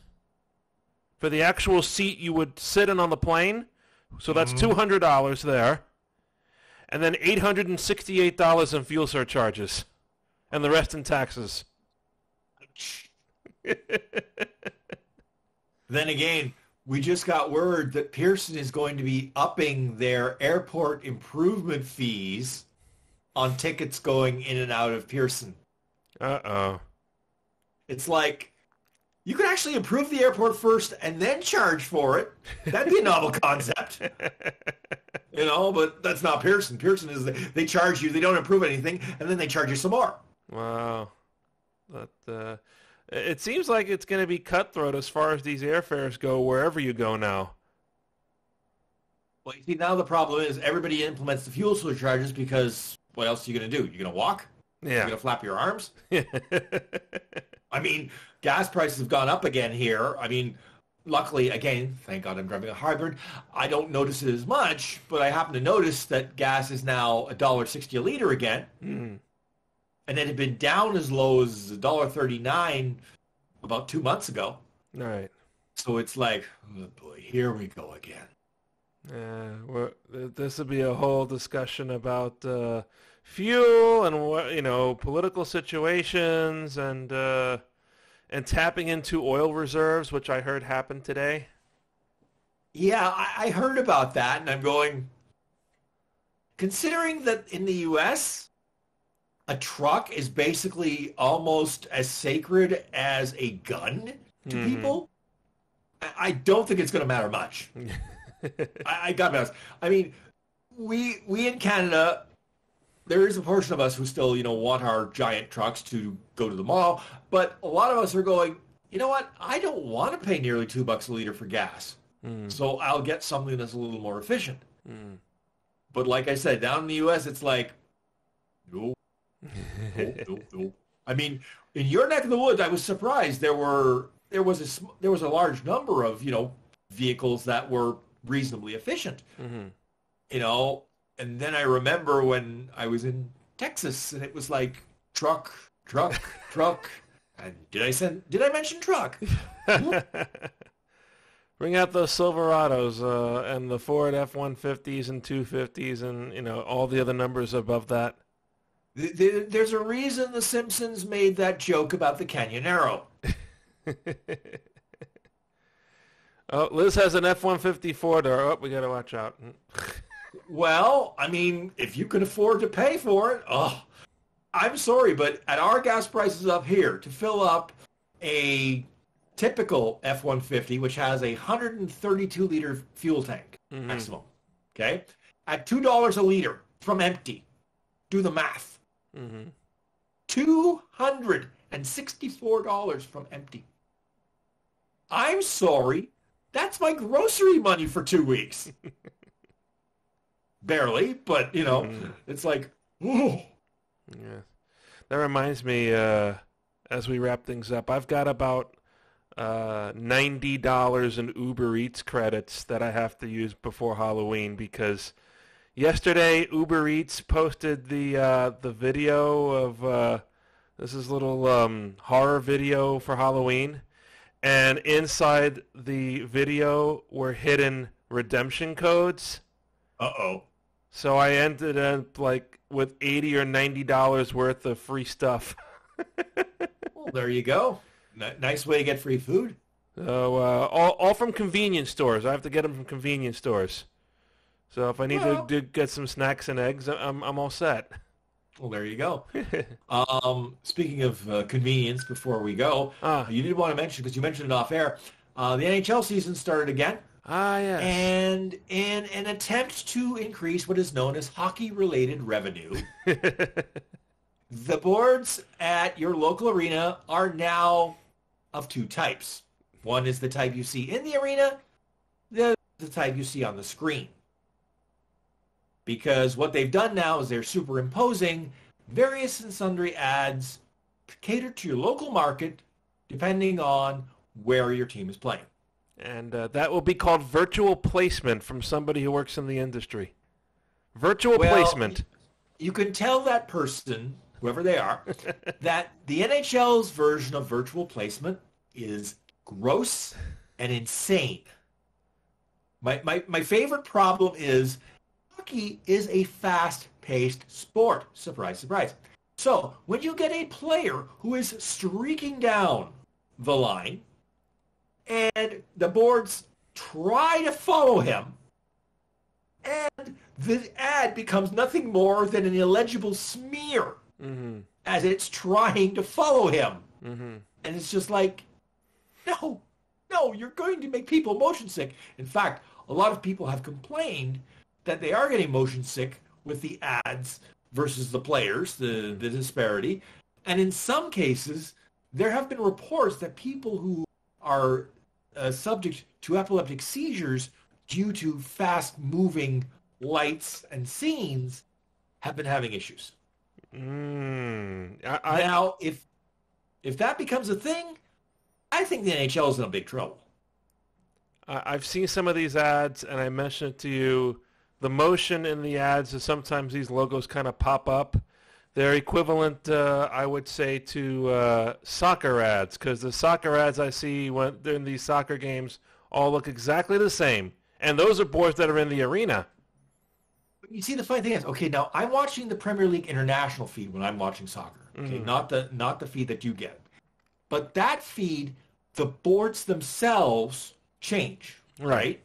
For the actual seat you would sit in on the plane. So that's $200 there. And then $868 in fuel surcharges. And the rest in taxes. Then again, we just got word that Pearson is going to be upping their airport improvement fees on tickets going in and out of Pearson. Uh-oh. It's like, you could actually improve the airport first and then charge for it. That'd be a novel concept. But that's not Pearson. Pearson is, they charge you, they don't improve anything, and then they charge you some more. Wow. But, it seems like it's going to be cutthroat as far as these airfares go wherever you go now. Well, you see, now the problem is everybody implements the fuel surcharges because what else are you going to do? You're going to walk? Yeah. You're going to flap your arms? I mean, gas prices have gone up again here. I mean, luckily, again, thank God I'm driving a hybrid. I don't notice it as much, but I happen to notice that gas is now $1.60 a liter again. Mm. And it had been down as low as $1.39 about 2 months ago. All right. So it's like, oh boy, here we go again. This would be a whole discussion about fuel and political situations and tapping into oil reserves, which I heard happened today. Yeah, I heard about that, and I'm going, considering that in the U.S., a truck is basically almost as sacred as a gun to people, I don't think it's going to matter much. I got to be honest. I mean, we in Canada, there is a portion of us who still, want our giant trucks to go to the mall, but a lot of us are going, you know what? I don't want to pay nearly $2 a liter for gas, so I'll get something that's a little more efficient. But like I said, down in the U.S., it's like, no. No. I mean, in your neck of the woods, I was surprised there was a large number of vehicles that were reasonably efficient. And then I remember when I was in Texas, and it was like truck, and did I mention truck? Bring out those Silverados and the Ford F-150s and 250s and all the other numbers above that. There's a reason The Simpsons made that joke about the Canyonero. Oh, Liz has an F-150 Ford. Oh, we got to watch out. Well, I mean, if you can afford to pay for it, I'm sorry, but at our gas prices up here, to fill up a typical F-150, which has a 132-liter fuel tank maximum, okay, at $2 a liter from empty, do the math. $264 from empty. I'm sorry. That's my grocery money for 2 weeks. Barely, but, it's like, ooh. Yeah. That reminds me, as we wrap things up, I've got about $90 in Uber Eats credits that I have to use before Halloween because yesterday Uber Eats posted the video of this is a little horror video for Halloween, and inside the video were hidden redemption codes. Uh-oh. So I ended up with $80 or $90 worth of free stuff. Well, there you go. Nice way to get free food. So all from convenience stores. I have to get them from convenience stores. So if I need to get some snacks and eggs, I'm all set. Well, there you go. Speaking of convenience, before we go, you did want to mention, because you mentioned it off air, the NHL season started again. Yes. And in an attempt to increase what is known as hockey-related revenue, the boards at your local arena are now of two types. One is the type you see in the arena, the type you see on the screen. Because what they've done now is they're superimposing various and sundry ads catered to your local market depending on where your team is playing. And that will be called virtual placement from somebody who works in the industry. Virtual placement. You can tell that person, whoever they are, that the NHL's version of virtual placement is gross and insane. My favorite problem is hockey is a fast-paced sport. Surprise, surprise. So when you get a player who is streaking down the line and the boards try to follow him, and the ad becomes nothing more than an illegible smear as it's trying to follow him. And it's just like, no, you're going to make people motion sick. In fact, a lot of people have complained that they are getting motion sick with the ads versus the players, the disparity. And in some cases, there have been reports that people who are subject to epileptic seizures due to fast-moving lights and scenes have been having issues. Now, if that becomes a thing, I think the NHL is in a big trouble. I've seen some of these ads, and I mentioned it to you. The motion in the ads is sometimes these logos kind of pop up. They're equivalent, I would say, to soccer ads, because the soccer ads I see when during these soccer games all look exactly the same. And those are boards that are in the arena. You see, the funny thing is, okay, now I'm watching the Premier League International feed when I'm watching soccer, okay, not the feed that you get. But that feed, the boards themselves change, right?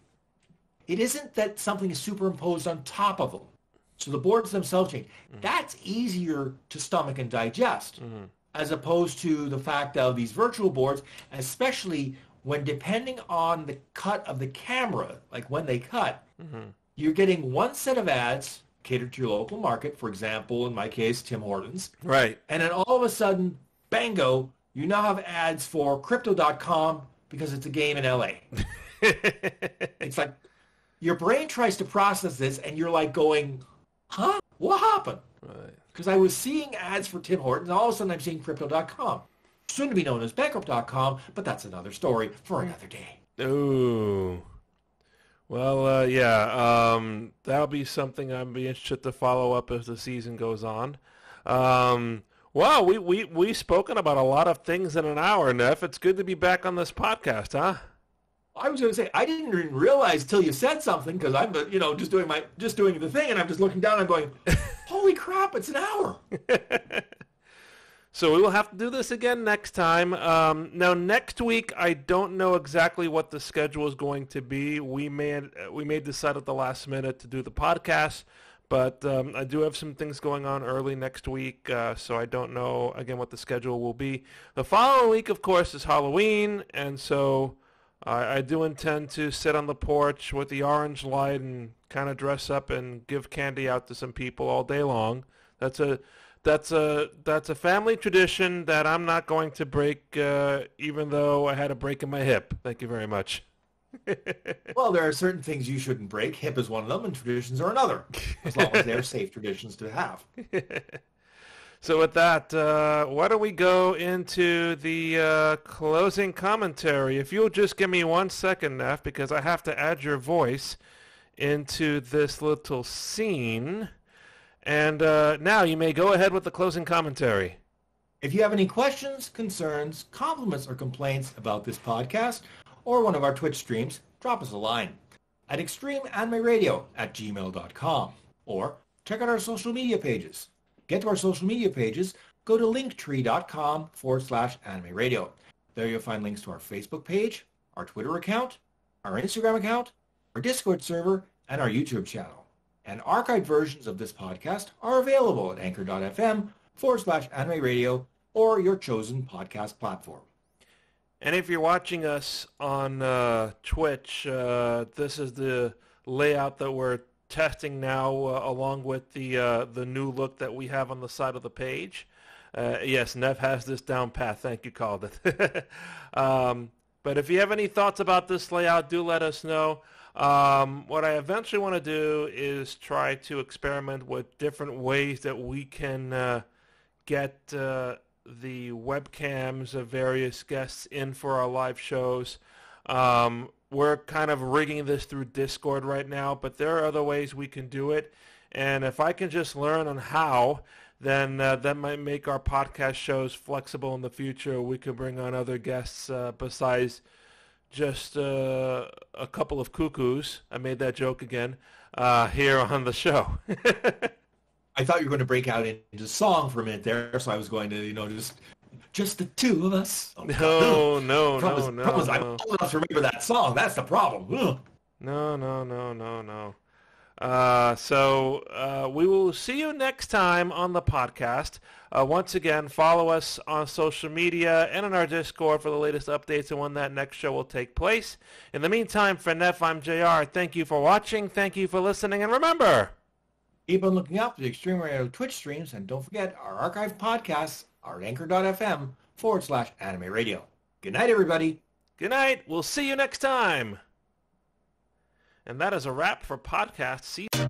It isn't that something is superimposed on top of them. So the boards themselves change. That's easier to stomach and digest, as opposed to the fact of these virtual boards, especially when depending on the cut of the camera, like when they cut, you're getting one set of ads catered to your local market, for example, in my case, Tim Hortons. Right. And then all of a sudden, bango, you now have ads for Crypto.com because it's a game in LA. It's like your brain tries to process this and you're like going, huh? What happened? Right. Because I was seeing ads for Tim Hortons, and all of a sudden I'm seeing Crypto.com, soon to be known as Bankrupt.com, but that's another story for another day. Ooh. Well, that'll be something I'd be interested to follow up as the season goes on. Wow, we've spoken about a lot of things in an hour, Neff. It's good to be back on this podcast, huh? I was going to say, I didn't even realize till you said something, because I'm, just doing the thing, and I'm just looking down and I'm going, holy crap, it's an hour. So we will have to do this again next time. Now, next week, I don't know exactly what the schedule is going to be. We may decide at the last minute to do the podcast, but I do have some things going on early next week, so I don't know, again, what the schedule will be. The following week, of course, is Halloween, and so I do intend to sit on the porch with the orange light and kind of dress up and give candy out to some people all day long. That's That's a family tradition that I'm not going to break, even though I had a break in my hip. Thank you very much. Well, there are certain things you shouldn't break. Hip is one of them, and traditions are another, as long as they're safe traditions to have. So with that, why don't we go into the closing commentary? If you'll just give me 1 second, Neff, because I have to add your voice into this little scene. And now you may go ahead with the closing commentary. If you have any questions, concerns, compliments, or complaints about this podcast or one of our Twitch streams, drop us a line at extremeanimeradio@gmail.com or check out our social media pages. Get to our social media pages, go to linktree.com/anime radio. There you'll find links to our Facebook page, our Twitter account, our Instagram account, our Discord server, and our YouTube channel. And archived versions of this podcast are available at anchor.fm/anime radio or your chosen podcast platform. And if you're watching us on Twitch, this is the layout that we're testing now, along with the new look that we have on the side of the page. Yes, Nev has this down pat. Thank you, called it. But if you have any thoughts about this layout, do let us know. What I eventually want to do is try to experiment with different ways that we can get the webcams of various guests in for our live shows. We're kind of rigging this through Discord right now, but there are other ways we can do it. And if I can just learn on how, then that might make our podcast shows flexible in the future. We can bring on other guests besides just a couple of cuckoos. I made that joke again here on the show. I thought you were going to break out into song for a minute there, so I was going to, just the two of us. Oh, no. I'm old enough to remember that song. That's the problem. Ugh. No. So we will see you next time on the podcast. Once again, follow us on social media and on our Discord for the latest updates and when that next show will take place. In the meantime, for Neff, I'm JR. Thank you for watching. Thank you for listening. And remember, keep on looking up the Extreme Radio Twitch streams, and don't forget our archived podcasts are at anchor.fm/anime radio. Good night, everybody. Good night. We'll see you next time. And that is a wrap for podcast season.